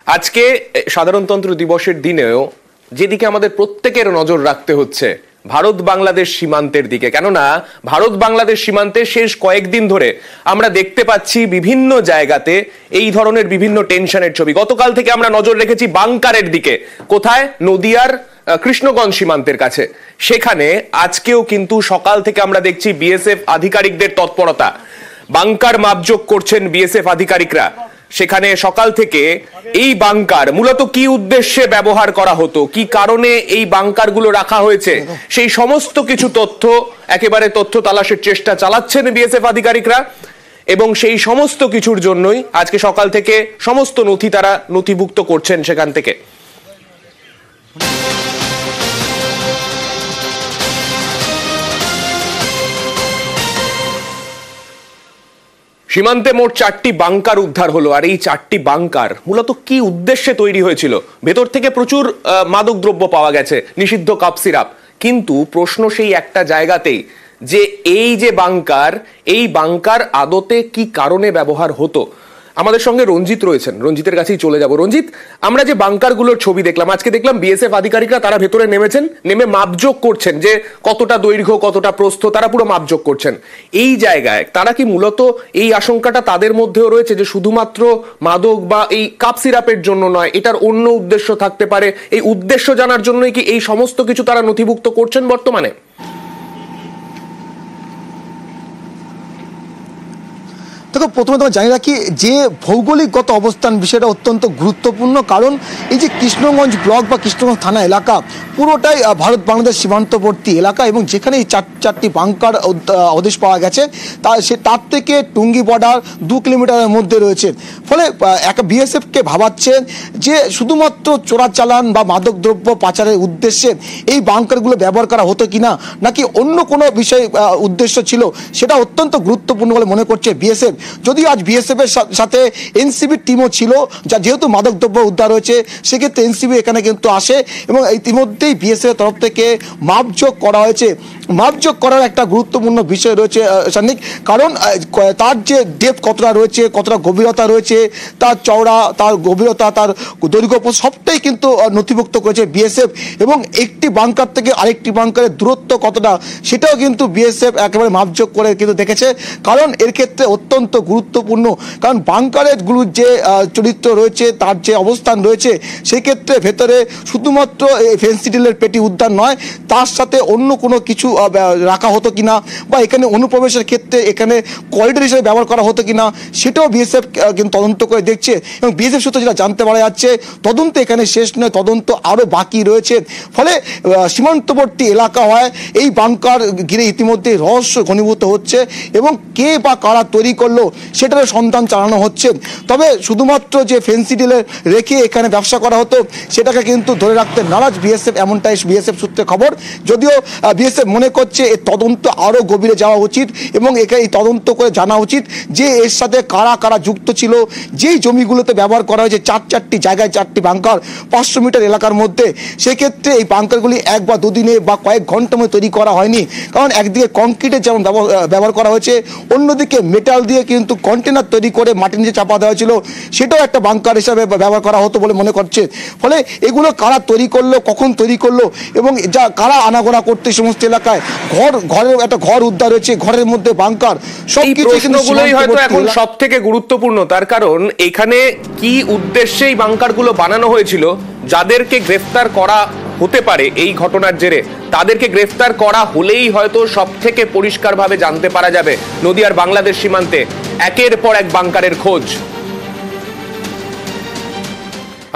আজকে সাধারণতন্ত্র দিবসের দিনেও যেদিকে আমাদের প্রত্যেকের নজর রাখতে হচ্ছে ভারত বাংলাদেশ সীমান্তের দিকে, কেননা ভারত বাংলাদেশ সীমান্তে শেষ কয়েকদিন ধরে আমরা দেখতে পাচ্ছি বিভিন্ন জায়গাতে এই ধরনের বিভিন্ন টেনশনের ছবি। গতকাল থেকে আমরা নজর রেখেছি বাংকারের দিকে, কোথায়? নদিয়ার কৃষ্ণগঞ্জ সীমান্তের কাছে। সেখানে আজকেও কিন্তু সকাল থেকে আমরা দেখছি বিএসএফ আধিকারিকদের তৎপরতা, বাংকার মাপজোক করছেন বিএসএফ আধিকারিকরা। সেখানে সকাল থেকে এই বাংকার মূলত কি উদ্দেশ্যে ব্যবহার করা হতো, কি কারণে এই বাংকারগুলো রাখা হয়েছে, সেই সমস্ত কিছু তথ্য তালাশের চেষ্টা চালাচ্ছেন বিএসএফ আধিকারিকরা। এবং সেই সমস্ত কিছুর জন্যই আজকে সকাল থেকে সমস্ত নথি তারা নথিভুক্ত করছেন সেখান থেকে। সীমান্তে মোট 4টি বাংকার উদ্ধার হলো। আর এই 4টি বাংকার মূলত কি উদ্দেশ্যে তৈরি হয়েছিল? ভেতর থেকে প্রচুর মাদকদ্রব্য পাওয়া গেছে, নিষিদ্ধ কাপ সিরাপ। কিন্তু প্রশ্ন সেই একটা জায়গাতেই, যে এই যে বাংকার, এই বাংকার আদতে কি কারণে ব্যবহার হতো? আমাদের সঙ্গে রঞ্জিত রয়েছেন, রঞ্জিতের কাছেই চলে যাব। রঞ্জিত, আমরা যে বাংকারগুলোর ছবি দেখলাম, আজকে দেখলাম বিএসএফ আধিকারিকরা তারা ভেতরে নেমেছেন, নেমে মাপজোক করছেন যে কতটা দৈর্ঘ্য কতটা প্রস্থ, তারা পুরো মাপজোক করছেন। এই জায়গায় তারা কি মূলত এই আশঙ্কাটা তাদের মধ্যেও রয়েছে যে শুধুমাত্র মাদক বা এই কাপ সিরাপের জন্য নয়, এটার অন্য উদ্দেশ্য থাকতে পারে? এই উদ্দেশ্য জানার জন্যই কি এই সমস্ত কিছু তারা নথিভুক্ত করছেন বর্তমানে? দেখো, প্রথমে তোমার জানি রাখি যে ভৌগোলিকগত অবস্থান বিষয়টা অত্যন্ত গুরুত্বপূর্ণ। কারণ এই যে কৃষ্ণগঞ্জ ব্লক বা কৃষ্ণগঞ্জ থানা এলাকা পুরোটাই ভারত বাংলাদেশ সীমান্তবর্তী এলাকা, এবং যেখানে এই চারটি বাংকার আদেশ পাওয়া গেছে তার থেকে টুঙ্গি বর্ডার 2 কিলোমিটারের মধ্যে রয়েছে। ফলে একটা বিএসএফকে ভাবাচ্ছে যে শুধুমাত্র চোরাচালান বা মাদকদ্রব্য পাচারের উদ্দেশ্যে এই বাংকারগুলো ব্যবহার করা হতো কিনা, নাকি অন্য কোনো বিষয় উদ্দেশ্য ছিল, সেটা অত্যন্ত গুরুত্বপূর্ণ বলে মনে করছে বিএসএফ। যদিও আজ বিএসএফ এর সাথে এনসিবির টিমও ছিল, যা যেহেতু মাদকদ্রব্য উদ্ধার হয়েছে সেক্ষেত্রে এনসিবি এখানে কিন্তু আসে, এবং ইতিমধ্যেই বিএসএফ এর তরফ থেকে মাপজোক করা হয়েছে। মাপজোক করার একটা গুরুত্বপূর্ণ বিষয় রয়েছে সান্নিক, কারণ তার যে ডেপথ কতটা রয়েছে, কতটা গভীরতা রয়েছে, তার চওড়া, তার গভীরতা, তার দৈর্ঘ্য সবটাই কিন্তু নথিভুক্ত করেছে বিএসএফ। এবং একটি বাংকার থেকে আরেকটি বাংকারের দূরত্ব কতটা সেটাও কিন্তু বিএসএফ একেবারে মাপজোক করে কিন্তু দেখেছে। কারণ এর ক্ষেত্রে অত্যন্ত গুরুত্বপূর্ণ, কারণ বাংকারের গুলোর যে চরিত্র রয়েছে, তার যে অবস্থান রয়েছে, সেক্ষেত্রে ভেতরে শুধুমাত্র ফেন্সিডিলের পেটি উদ্ধার নয়, তার সাথে অন্য কোনো কিছু রাখা হতো কিনা, বা এখানে অনুপ্রবেশের ক্ষেত্রে এখানে করিডোর হিসেবে ব্যবহার করা হতো কিনা, সেটাও বিএসএফ কিন্তু তদন্ত করে দেখছে। এবং বিএসএফ সূত্রে যেটা জানতে পারা যাচ্ছে, তদন্ত এখানে শেষ নয়, তদন্ত আরও বাকি রয়েছে। ফলে সীমান্তবর্তী এলাকা হয় এই বাংকার ঘিরে ইতিমধ্যে রহস্য ঘনীভূত হচ্ছে, এবং কে বা কারা তৈরি করলো সেটারও সন্ধান চালানো হচ্ছে। তবে শুধুমাত্র যে ফেন্সিডিলে রেখে এখানে ব্যবসা করা হতো সেটাকে কিন্তু ধরে রাখতে নারাজ বিএসএফ, এমনটাই বিএসএফ সূত্রে খবর। যদিও বিএসএফ মনে করছে এর তদন্ত আরও গভীরে যাওয়া উচিত, এবং এখানে এই তদন্ত করে জানা উচিত যে এর সাথে কারা কারা যুক্ত ছিল। যেই জমিগুলোতে ব্যবহার করা হয়েছে 4টি জায়গায় 4টি বাংকার 500 মিটার এলাকার মধ্যে, সেক্ষেত্রে এই বাংকারগুলি 1 বা 2 দিনে বা কয়েক ঘন্টার মধ্যে তৈরি করা হয়নি। কারণ একদিকে কংক্রিটের যেমন ব্যবহার করা হয়েছে, অন্যদিকে মেটাল দিয়ে কিন্তু কন্টেনার তৈরি করে মাটির নিচে চাপা দেওয়া হয়েছিল, সেটাও একটা বাংকার হিসাবে ব্যবহার করা হতো বলে মনে করছে। ফলে এগুলো কারা তৈরি করলো, কখন তৈরি করলো, এবং যা কারা আনাগোনা করতে সমস্ত এলাকায় ঘরের একটা ঘর উদ্ধার হয়েছে, ঘরের মধ্যে বাংকার, সবকিছুগুলোই হয়তো এখন সব থেকে গুরুত্বপূর্ণ। তার কারণ এখানে কি উদ্দেশ্যে এই বাংকারগুলো বানানো হয়েছিল, যাদেরকে গ্রেফতার করা হতে পারে এই ঘটনার জেরে, তাদেরকে গ্রেফতার করা হলেই হয়তো সব থেকে পরিষ্কারভাবে জানতে পারা যাবে নদিয়ার বাংলাদেশ সীমান্তে একের পর এক বাংকারের খোঁজ।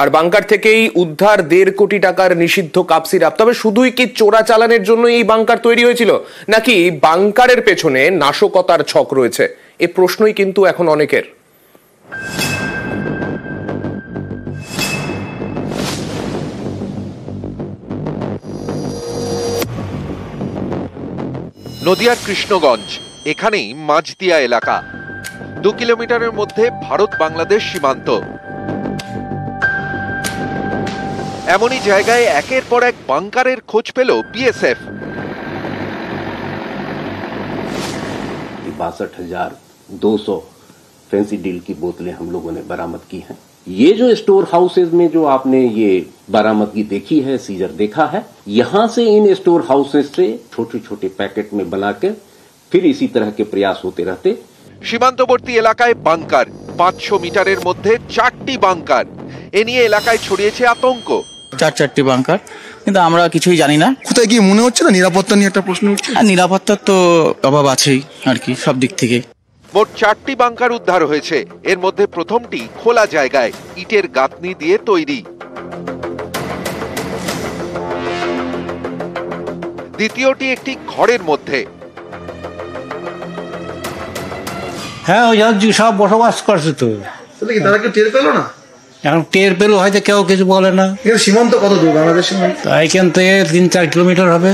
আর বাংকার থেকেই উদ্ধার 1.5 কোটি টাকার নিষিদ্ধ কাপ সিরাপ। তবে শুধুই কি চোরাচালানের জন্য এই বাংকার তৈরি হয়েছিল, নাকি বাংকারের পেছনে নাশকতার ছক রয়েছে? এ প্রশ্নই কিন্তু এখন অনেকের। নদিয়ার কৃষ্ণগঞ্জ, এখানেই মাঝদিয়া এলাকা, 2 কিলোমিটারের মধ্যে ভারত বাংলাদেশ সীমান্ত। এমনই জায়গায় একের পর এক বাংকারের খোঁজ পেল বিএসএফ। 62,200 फैंसी डील की बोतलें हम लोगों ने बरामद की हैं। ये जो स्टोर हाउसेज में जो आपने ये बरामदगी देखी है, सीजर देखा है, यहां से इन स्टोर हाउसेज से छोटे छोटे पैकेट में बनाकर फिर इसी तरह के प्रयास होते रहते। সীমান্তবর্তী এলাকায় বাংকার, 500 মিটারের মধ্যে 4টি বাংকার, এ নিয়ে এলাকায় ছড়িয়েছে আতঙ্ক। চারটি বাংকার, কিন্তু আমরা কিছুই জানি না। কোথায় গিয়ে মনে হচ্ছে না নিরাপত্তা নিয়ে একটা প্রশ্ন উঠছে? নিরাপত্তার তো অভাব আছেই আর কি, সব দিক থেকে। মোট 4টি বাংকার উদ্ধার হয়েছে। এর মধ্যে প্রথমটি খোলা জায়গায় ইটের গাঁথনি দিয়ে তৈরি, দ্বিতীয়টি একটি ঘরের মধ্যে, হ্যাঁ ওই সব বসবাস করছে তো। তারা কেউ টের পেলো না? এখন টের পেলো হয়তো, কেউ কিছু বলে না। সীমান্ত কত দূর বাংলাদেশ সীমান্ত? এখান থেকে 3-4 কিলোমিটার হবে।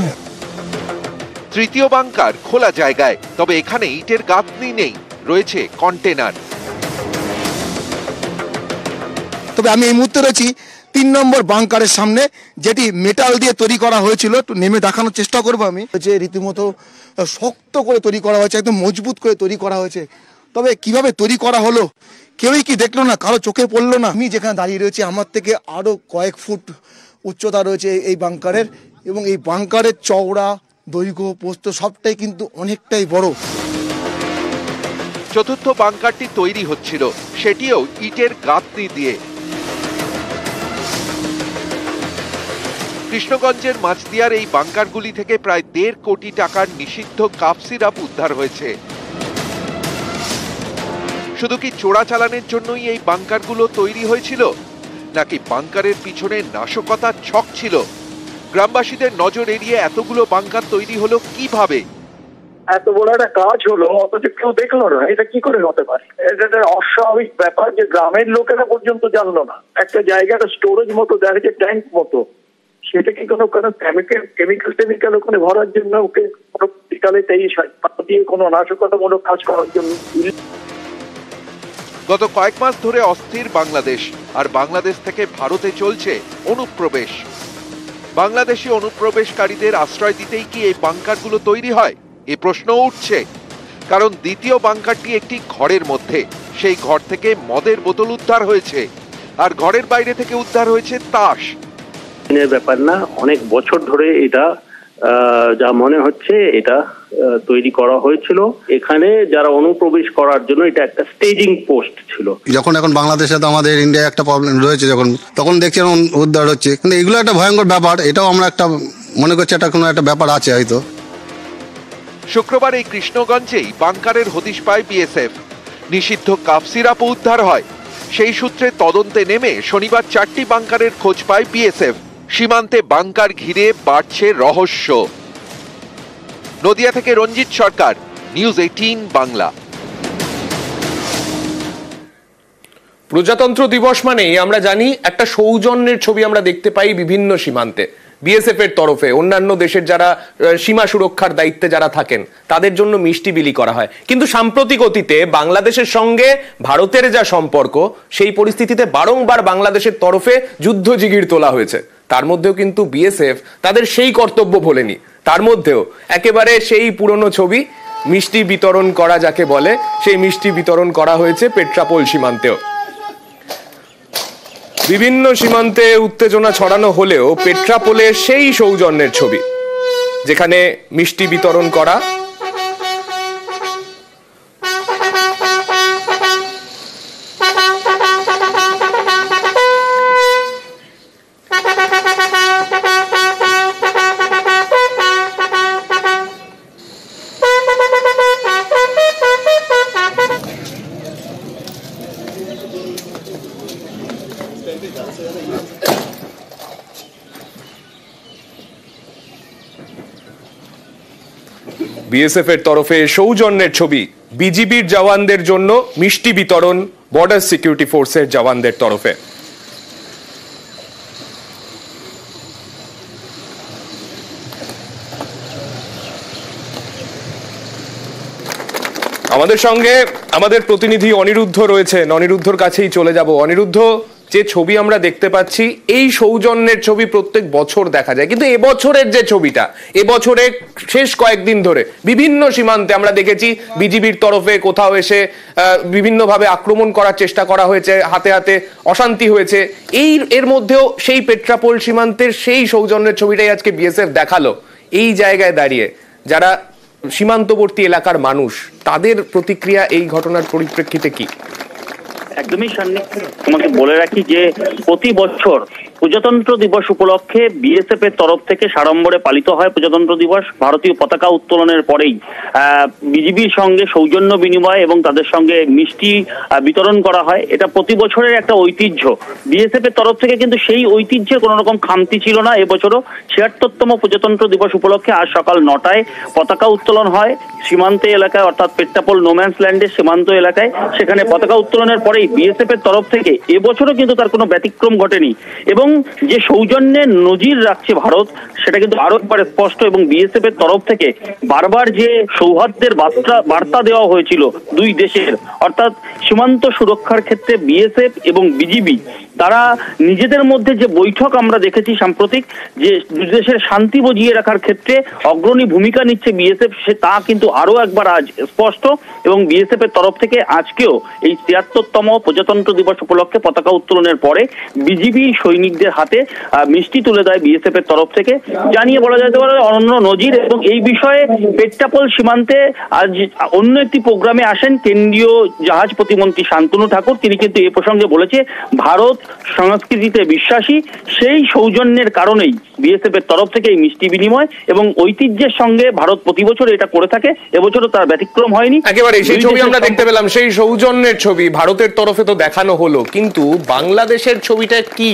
তৃতীয় বাংকার খোলা জায়গায়, তবে এখানে ইটের গাঁথনি নেই, রয়েছে কন্টেনার। তবে আমি এই মুহূর্তে রয়েছি 3 নম্বর বাংকারের সামনে, যেটি মেটাল দিয়ে তৈরি করা হয়েছিল। একটু নেমে দেখানোর চেষ্টা করবো আমি, যে রীতিমতো শক্ত করে তৈরি করা হয়েছে, একদম মজবুত করে তৈরি করা হয়েছে। তবে কিভাবে তৈরি করা হলো কেউই কি দেখলো না, কারো চোখে পড়লো না? আমি যেখানে দাঁড়িয়ে রয়েছি আমার থেকে আরো কয়েক ফুট উচ্চতা রয়েছে এই বাংকারের, এবং এই বাংকারের চওড়া, দৈর্ঘ্য, প্রস্থ সবটাই কিন্তু অনেকটাই বড়। চতুর্থ বাংকারটি তৈরি হচ্ছিল, সেটিও ইটের গাঁথনি দিয়ে। কৃষ্ণগঞ্জের মাঝদিয়ার এই বাংকারগুলি থেকে প্রায় 1.5 কোটি টাকার নিষিদ্ধ কাপ সিরাপ উদ্ধার হয়েছে। শুধু কি চোরাচালানের জন্যই এই বাংকারগুলো তৈরি হয়েছিল, নাকি বাংকারের পিছনে নাশকতার ছক ছিল? গ্রামবাসীদের নজর এড়িয়ে এতগুলো বাংকার তৈরি হলো কিভাবে? এত বড় একটা কাজ হলো অথচ কেউ দেখলো না, এটা কি করে হতে পারে? এটা একটা অস্বাভাবিক ব্যাপার যে গ্রামের লোকেরা পর্যন্ত জানলো না। একটা জায়গাটা স্টোরেজ মতো দেখা যায়, ট্যাঙ্ক মতো, সেটা কি কোনো কেমিক্যাল ওখানে ভরার জন্য, ওকে পরবর্তীকালে দিয়ে কোনো নাশকতামূলক কাজ করার জন্য। গত কয়েক মাস ধরে অস্থির বাংলাদেশ, আর বাংলাদেশ থেকে ভারতে চলছে অনুপ্রবেশ। বাংলাদেশি অনুপ্রবেশকারীদের আশ্রয় দিতেই কি এই বাংকারগুলো তৈরি হয়, এই প্রশ্ন উঠছে। কারণ দ্বিতীয় বাংকারটি একটি ঘরের মধ্যে, সেই ঘর থেকে মদের বোতল উদ্ধার হয়েছে, আর ঘরের বাইরে থেকে উদ্ধার হয়েছে তাস। ব্যাপার না, অনেক বছর ধরে এটা যা মনে হচ্ছে এটা তৈরি করা হয়েছিল। এখানে যারা অনুপ্রবেশ করার জন্য এটা একটা স্টেজিং পোস্ট ছিল। যখন এখন বাংলাদেশে তো আমাদের ইন্ডিয়ায় একটা প্রবলেম রয়েছে, তখন দেখছি উদ্ধার হচ্ছে, কিন্তু এগুলো একটা ভয়ঙ্কর ব্যাপার। এটাও আমরা একটা মনে করছি এটা কোনো একটা ব্যাপার আছে হয়তো। শুক্রবার এই কৃষ্ণগঞ্জেই বাংকারের হদিশ পায় বিএসএফ, নিষিদ্ধ কাপ সিরাপ উদ্ধার হয়। সেই সূত্রে তদন্তে নেমে শনিবার 4টি বাংকারের খোঁজ পায় বিএসএফ। সীমান্তে বাংকার ঘিরে বাড়ছে রহস্য। নদিয়া থেকে রঞ্জিত সরকার, নিউজ 18 বাংলা। প্রজাতন্ত্র দিবস মানেই আমরা জানি একটা সৌজন্যের ছবি আমরা দেখতে পাই বিভিন্ন সীমান্তে। বিএসএফ এর তরফে অন্যান্য দেশের যারা সীমা সুরক্ষার দায়িত্বে যারা থাকেন তাদের জন্য মিষ্টি বিলি করা হয়। কিন্তু সাম্প্রতিক অতীতে বাংলাদেশের সঙ্গে ভারতের যা সম্পর্ক, সেই পরিস্থিতিতে বারংবার বাংলাদেশের তরফে যুদ্ধ জিগির তোলা হয়েছে। তার মধ্যেও কিন্তু বিএসএফ তাদের সেই কর্তব্য ভোলেনি। তার মধ্যেও একেবারে সেই পুরনো ছবি, মিষ্টি বিতরণ করা যাকে বলে, সেই মিষ্টি বিতরণ করা হয়েছে পেট্রাপোল সীমান্তেও। বিভিন্ন সীমান্তে উত্তেজনা ছড়ানো হলেও পেট্রাপোলের সেই সৌজন্যের ছবি, যেখানে মিষ্টি বিতরণ করা, বিএসএফ এর তরফে সৌজন্যের ছবি, বিজিবির জওয়ানদের জন্য মিষ্টি বিতরণ বর্ডার সিকিউরিটি ফোর্সের জওয়ানদের তরফে। আমাদের সঙ্গে আমাদের প্রতিনিধি অনিরুদ্ধ রয়েছেন, অনিরুদ্ধর কাছেই চলে যাব। অনিরুদ্ধ, যে ছবি আমরা দেখতে পাচ্ছি, এই সৌজন্যের ছবি প্রত্যেক বছর দেখা যায়, কিন্তু এবছরের যে ছবিটা, এবছরে শেষ কয়েকদিন ধরে বিভিন্ন সীমান্তে আমরা দেখেছি বিজিবির তরফে কোথাও এসে বিভিন্নভাবে আক্রমণ করার চেষ্টা করা হয়েছে, হাতে হাতে অশান্তি হয়েছে। এর মধ্যেও সেই পেট্রাপোল সীমান্তের সেই সৌজন্যের ছবিটাই আজকে বিএসএফ দেখালো। এই জায়গায় দাঁড়িয়ে যারা সীমান্তবর্তী এলাকার মানুষ, তাদের প্রতিক্রিয়া এই ঘটনার পরিপ্রেক্ষিতে কি? একদমই সান্নিধ্য। তোমাকে বলে রাখি যে প্রতি বছর প্রজাতন্ত্র দিবস উপলক্ষে বিএসএফ এর তরফ থেকে সাড়ম্বরে পালিত হয় প্রজাতন্ত্র দিবস। ভারতীয় পতাকা উত্তোলনের পরেই বিজিবির সঙ্গে সৌজন্য বিনিময় এবং তাদের সঙ্গে মিষ্টি বিতরণ করা হয়। এটা প্রতি বছরের একটা ঐতিহ্য। বিএসএফ এর তরফ থেকে কিন্তু সেই ঐতিহ্যে কোনো রকম খামতি ছিল না। এবছরও ৭৬তম প্রজাতন্ত্র দিবস উপলক্ষে আজ সকাল ৯টায় পতাকা উত্তোলন হয় সীমান্তে এলাকায়, অর্থাৎ পেট্রাপোল নোম্যান্স ল্যান্ডের সীমান্ত এলাকায়। সেখানে পতাকা উত্তোলনের পরেই বিএসএফ এর তরফ থেকে এবছরও কিন্তু তার কোনো ব্যতিক্রম ঘটেনি এবং যে সৌজন্যের নজির রাখছে ভারত, সেটা কিন্তু আরো একবার স্পষ্ট। এবং বিএসএফ এর তরফ থেকে বারবার যে সৌহার্দ্যের বার্তা দেওয়া হয়েছিল দুই দেশের, অর্থাৎ সীমান্ত সুরক্ষার ক্ষেত্রে বিএসএফ এবং বিজিবি তারা নিজেদের মধ্যে যে বৈঠক আমরা দেখেছি সাম্প্রতিক, যে দুই দেশের শান্তি বজিয়ে রাখার ক্ষেত্রে অগ্রণী ভূমিকা নিচ্ছে বিএসএফ, সে তা কিন্তু আরো একবার আজ স্পষ্ট। এবং বিএসএফ এর তরফ থেকে আজকেও এই ৭৬তম প্রজাতন্ত্র দিবস উপলক্ষে পতাকা উত্তোলনের পরে বিজিবি সৈনিকদের হাতে মিষ্টি তুলে দেয় বিএসএফ এর তরফ থেকে, জানিয়ে বলা যেতে পারে অনন্য নজির। এবং এই বিষয়ে পেট্রাপোল সীমান্তে আজ অন্য একটি প্রোগ্রামে আসেন কেন্দ্রীয় জাহাজ প্রতিমন্ত্রী শান্তনু ঠাকুর। তিনি কিন্তু এ প্রসঙ্গে বলেছে ভারত সংস্কৃতিতে বিশ্বাসী, সেই সৌজন্যের কারণেই বিএসএফ এর তরফ থেকে এই মিষ্টি বিনিময় এবং ঐতিহ্যের সঙ্গে ভারত প্রতি বছর এটা করে থাকে, এবছরও তার ব্যতিক্রম হয়নি। একেবারে সেই ছবি আমরা দেখতে পেলাম, সেই সৌজন্যের ছবি ভারতের তরফে তো দেখানো হলো, কিন্তু বাংলাদেশের ছবিটা কি?